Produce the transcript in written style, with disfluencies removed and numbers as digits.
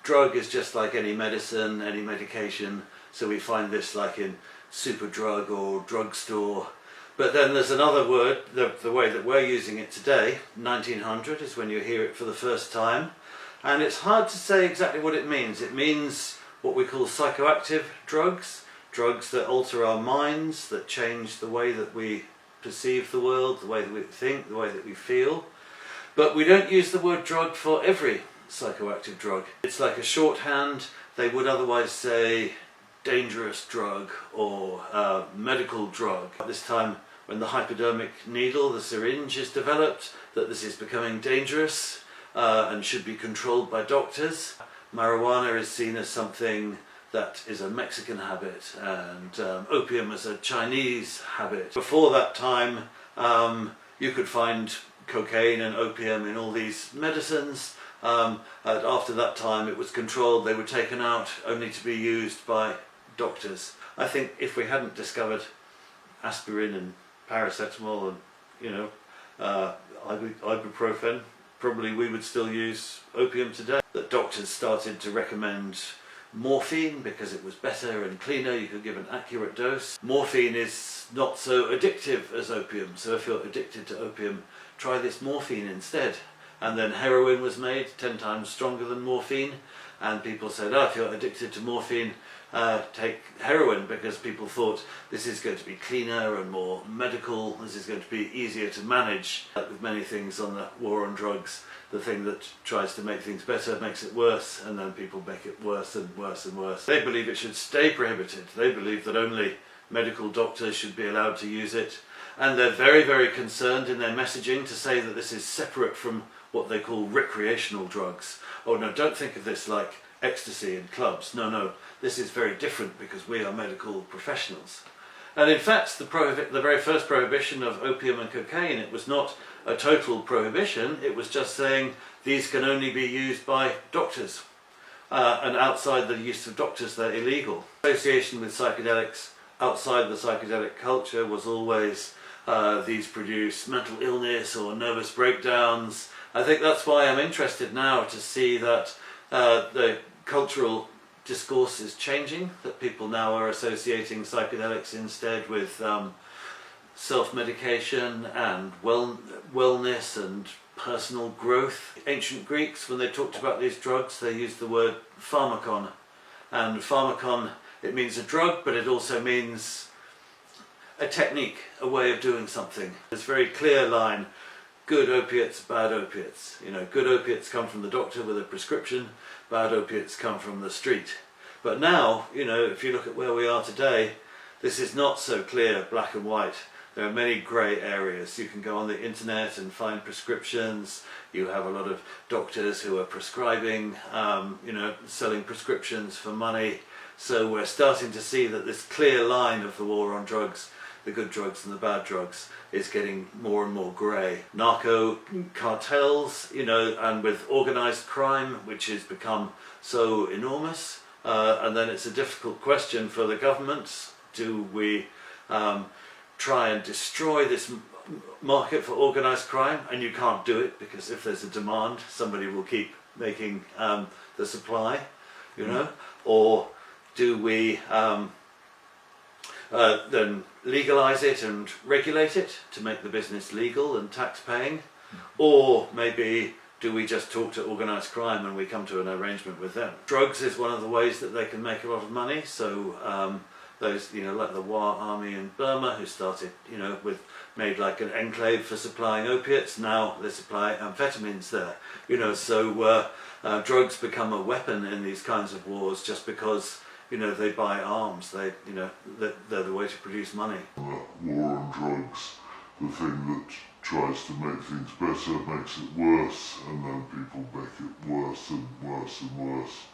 drug is just like any medicine, any medication, so we find this like in Superdrug or drugstore. But then there's another word, the way that we're using it today, 1900 is when you hear it for the first time, and it's hard to say exactly what it means. It means what we call psychoactive drugs, drugs that alter our minds, that change the way that we perceive the world, the way that we think, the way that we feel. But we don't use the word drug for every psychoactive drug. It's like a shorthand. They would otherwise say dangerous drug or medical drug. At this time, when the hypodermic needle, the syringe, is developed, that this is becoming dangerous and should be controlled by doctors. Marijuana is seen as something that is a Mexican habit, and opium as a Chinese habit. Before that time, you could find cocaine and opium in all these medicines. And after that time it was controlled. They were taken out only to be used by doctors. I think if we hadn't discovered aspirin and paracetamol and ibuprofen, probably we would still use opium today. That doctors started to recommend morphine because it was better and cleaner, you could give an accurate dose. Morphine is not so addictive as opium, so if you're addicted to opium, try this morphine instead. And then heroin was made, 10 times stronger than morphine, and people said, oh, if you're addicted to morphine, take heroin, because people thought this is going to be cleaner and more medical, this is going to be easier to manage. Like with many things on the war on drugs, the thing that tries to make things better makes it worse, and then people make it worse and worse and worse. They believe it should stay prohibited. They believe that only medical doctors should be allowed to use it, and they're very, very concerned in their messaging to say that this is separate from what they call recreational drugs. Oh no, don't think of this like ecstasy in clubs. No, no, this is very different because we are medical professionals. And in fact, the very first prohibition of opium and cocaine, it was not a total prohibition, it was just saying these can only be used by doctors. And outside the use of doctors, they're illegal. Association with psychedelics outside the psychedelic culture was always these produce mental illness or nervous breakdowns. I think that's why I'm interested now to see that the cultural discourse is changing, that people now are associating psychedelics instead with self-medication and wellness and personal growth. Ancient Greeks, when they talked about these drugs, they used the word pharmakon. And pharmakon, it means a drug, but it also means a technique, a way of doing something. There's a very clear line. Good opiates, bad opiates. You know, good opiates come from the doctor with a prescription, bad opiates come from the street. But now, you know, if you look at where we are today, this is not so clear, black and white. There are many grey areas. You can go on the internet and find prescriptions. You have a lot of doctors who are prescribing, selling prescriptions for money. So we're starting to see that this clear line of the war on drugs, the good drugs and the bad drugs, is getting more and more grey. Narco cartels, and with organised crime, which has become so enormous, and then it's a difficult question for the governments. Do we try and destroy this market for organised crime? And you can't do it, because if there's a demand, somebody will keep making the supply, or do we then legalise it and regulate it to make the business legal and tax paying? Or maybe do we just talk to organised crime and we come to an arrangement with them? Drugs is one of the ways that they can make a lot of money. So those, like the Wa army in Burma, who started, made like an enclave for supplying opiates. Now they supply amphetamines there. So drugs become a weapon in these kinds of wars just because they buy arms. They're the way to produce money. War on drugs, the thing that tries to make things better makes it worse, and then people make it worse and worse and worse.